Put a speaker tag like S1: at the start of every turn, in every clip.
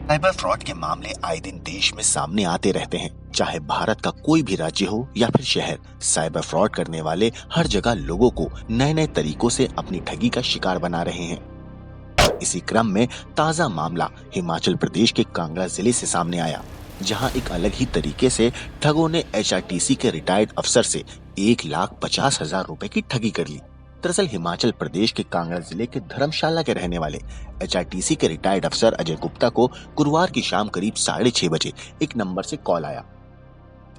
S1: Cyber fraud के मामले आए दिन देश में सामने आते रहते हैं। चाहे भारत का कोई भी राज्य हो या फिर शहर, साइबर फ्रॉड करने वाले हर जगह लोगों को नए नए तरीकों से अपनी ठगी का शिकार बना रहे हैं। और इसी क्रम में ताजा मामला हिमाचल प्रदेश के कांगड़ा जिले से सामने आया, जहां एक अलग ही तरीके से ठगों ने एचआरटीसी के रिटायर्ड अफसर से 1,50,000 रुपए की ठगी कर ली। दरअसल हिमाचल प्रदेश के कांगड़ा जिले के धर्मशाला के रहने वाले एचआरटीसी के रिटायर्ड अफसर अजय गुप्ता को गुरुवार की शाम करीब 6:30 बजे एक नंबर से कॉल आया।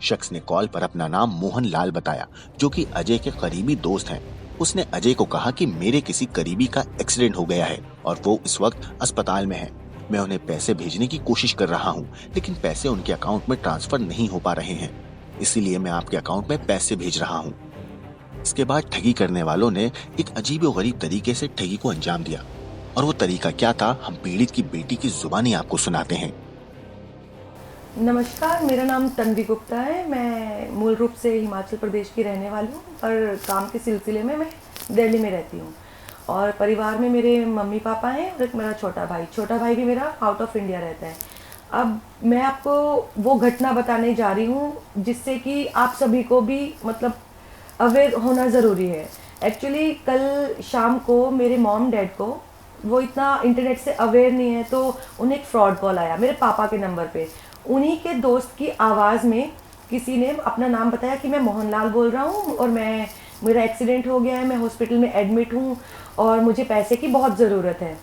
S1: शख्स ने कॉल पर अपना नाम मोहन लाल बताया, जो कि अजय के करीबी दोस्त हैं। उसने अजय को कहा कि मेरे किसी करीबी का एक्सीडेंट हो गया है और वो इस वक्त अस्पताल में है। मैं उन्हें पैसे भेजने की कोशिश कर रहा हूँ, लेकिन पैसे उनके अकाउंट में ट्रांसफर नहीं हो पा रहे हैं, इसीलिए मैं आपके अकाउंट में पैसे भेज रहा हूँ। इसके बाद ठगी करने वालों ने एक अजीबोगरीब तरीके से ठगी को अंजाम दिया, और वो तरीका क्या था, हम पीड़ित की बेटी की जुबानी आपको सुनाते हैं।
S2: नमस्कार, मेरा नाम तन्वी गुप्ता है। मैं मूल रूप से हिमाचल प्रदेश की रहने वाली हूँ, पर काम के सिलसिले में मैं दिल्ली में रहती हूँ। और परिवार में मेरे मम्मी पापा हैं और एक मेरा छोटा भाई भी मेरा आउट ऑफ इंडिया रहता है। अब मैं आपको वो घटना बताने जा रही हूँ जिससे कि आप सभी को भी मतलब अवेयर होना ज़रूरी है। एक्चुअली कल शाम को मेरे मॉम डैड को वो इतना इंटरनेट से अवेयर नहीं है, तो उन्हें एक फ्रॉड कॉल आया मेरे पापा के नंबर पे। उन्हीं के दोस्त की आवाज़ में किसी ने अपना नाम बताया कि मैं मोहनलाल बोल रहा हूँ और मेरा एक्सीडेंट हो गया है, मैं हॉस्पिटल में एडमिट हूँ और मुझे पैसे की बहुत ज़रूरत है।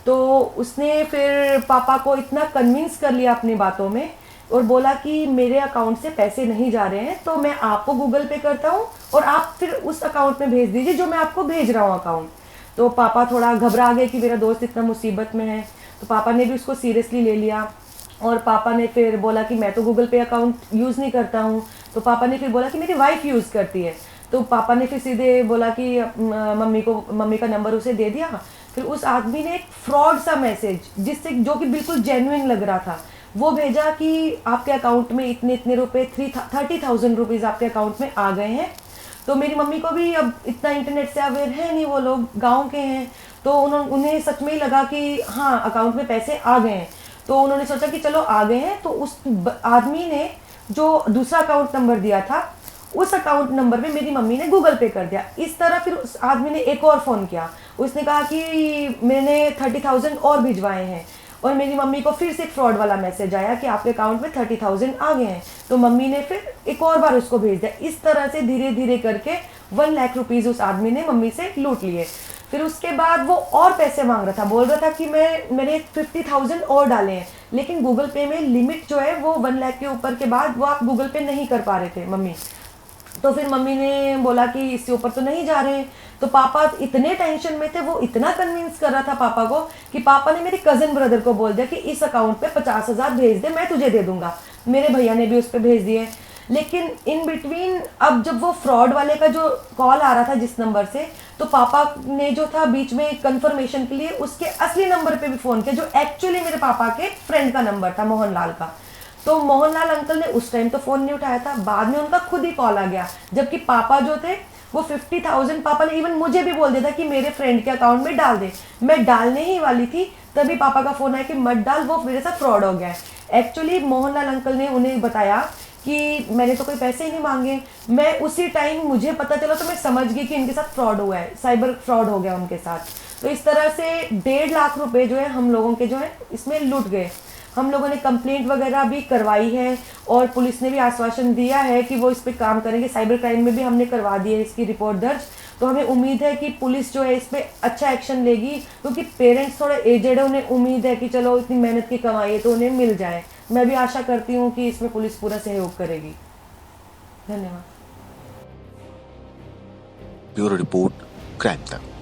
S2: तो उसने फिर पापा को इतना कन्विंस कर लिया अपनी बातों में और बोला कि मेरे अकाउंट से पैसे नहीं जा रहे हैं, तो मैं आपको गूगल पे करता हूँ और आप फिर उस अकाउंट में भेज दीजिए जो मैं आपको भेज रहा हूँ अकाउंट। तो पापा थोड़ा घबरा गए कि मेरा दोस्त इतना मुसीबत में है, तो पापा ने भी उसको सीरियसली ले लिया। और पापा ने फिर बोला कि मैं तो गूगल पे अकाउंट यूज़ नहीं करता हूँ, तो पापा ने फिर बोला कि मेरी वाइफ यूज़ करती है। तो पापा ने फिर सीधे बोला कि मम्मी का नंबर उसे दे दिया। फिर उस आदमी ने एक फ्रॉड सा मैसेज जो कि बिल्कुल जेन्युइन लग रहा था, वो भेजा कि आपके अकाउंट में इतने इतने रुपए 30,000 रुपीज़ आपके अकाउंट में आ गए हैं। तो मेरी मम्मी को भी अब इतना इंटरनेट से अवेयर है नहीं, वो लोग गांव के हैं, तो उन्हें सच में ही लगा कि हाँ अकाउंट में पैसे आ गए हैं। तो उन्होंने सोचा कि चलो आ गए हैं, तो उस आदमी ने जो दूसरा अकाउंट नंबर दिया था उस अकाउंट नंबर पे मेरी मम्मी ने गूगल पे कर दिया। इस तरह फिर उस आदमी ने एक और फ़ोन किया, उसने कहा कि मैंने 30,000 और भिजवाए हैं, और मेरी मम्मी को फिर से एक फ्रॉड वाला मैसेज आया कि आपके अकाउंट में 30,000 आ गए हैं। तो मम्मी ने फिर एक और बार उसको भेज दिया। इस तरह से धीरे धीरे करके 1 लाख रुपीज़ उस आदमी ने मम्मी से लूट लिए। फिर उसके बाद वो और पैसे मांग रहा था, बोल रहा था कि मैंने 50,000 और डाले हैं, लेकिन गूगल पे में लिमिट जो है वो 1 लाख के ऊपर के बाद वो आप गूगल पे नहीं कर पा रहे थे मम्मी। तो फिर मम्मी ने बोला कि इससे ऊपर तो नहीं जा रहे हैं। तो पापा इतने टेंशन में थे, वो इतना कन्विंस कर रहा था पापा को कि पापा ने मेरे कज़न ब्रदर को बोल दिया कि इस अकाउंट पे 50,000 भेज दे, मैं तुझे दे दूंगा। मेरे भैया ने भी उस पर भेज दिए। लेकिन इन बिटवीन अब जब वो फ्रॉड वाले का जो कॉल आ रहा था जिस नंबर से, तो पापा ने जो था बीच में कंफर्मेशन के लिए उसके असली नंबर पे भी फ़ोन किया, जो एक्चुअली मेरे पापा के फ्रेंड का नंबर था, मोहनलाल का। तो मोहनलाल अंकल ने उस टाइम तो फ़ोन नहीं उठाया था, बाद में उनका खुद ही कॉल आ गया, जबकि पापा जो थे वो 50,000 पापा ने इवन मुझे भी बोल दिया था कि मेरे फ्रेंड के अकाउंट में डाल दे। मैं डालने ही वाली थी, तभी पापा का फ़ोन आया कि मत डाल, वो मेरे साथ फ्रॉड हो गया है। एक्चुअली मोहनलाल अंकल ने उन्हें बताया कि मैंने तो कोई पैसे ही नहीं मांगे। मैं उसी टाइम मुझे पता चला तो मैं समझ गई कि इनके साथ फ्रॉड हुआ है, साइबर फ्रॉड हो गया उनके साथ। तो इस तरह से 1.5 लाख रुपए जो है हम लोगों के जो है इसमें लूट गए। हम लोगों ने कंप्लेंट वगैरह भी करवाई है और पुलिस ने भी आश्वासन दिया है कि वो इस पर काम करेंगे। साइबर क्राइम में भी हमने करवा दी है इसकी रिपोर्ट दर्ज। तो हमें उम्मीद है कि पुलिस जो है इस पर अच्छा एक्शन लेगी, क्योंकि पेरेंट्स थोड़े एजेड है, उन्हें उम्मीद है कि चलो इतनी मेहनत की कमाई है तो उन्हें मिल जाए। मैं भी आशा करती हूँ कि इसमें पुलिस पूरा सहयोग करेगी। धन्यवाद।
S1: ब्यूरो रिपोर्ट, क्राइम तक।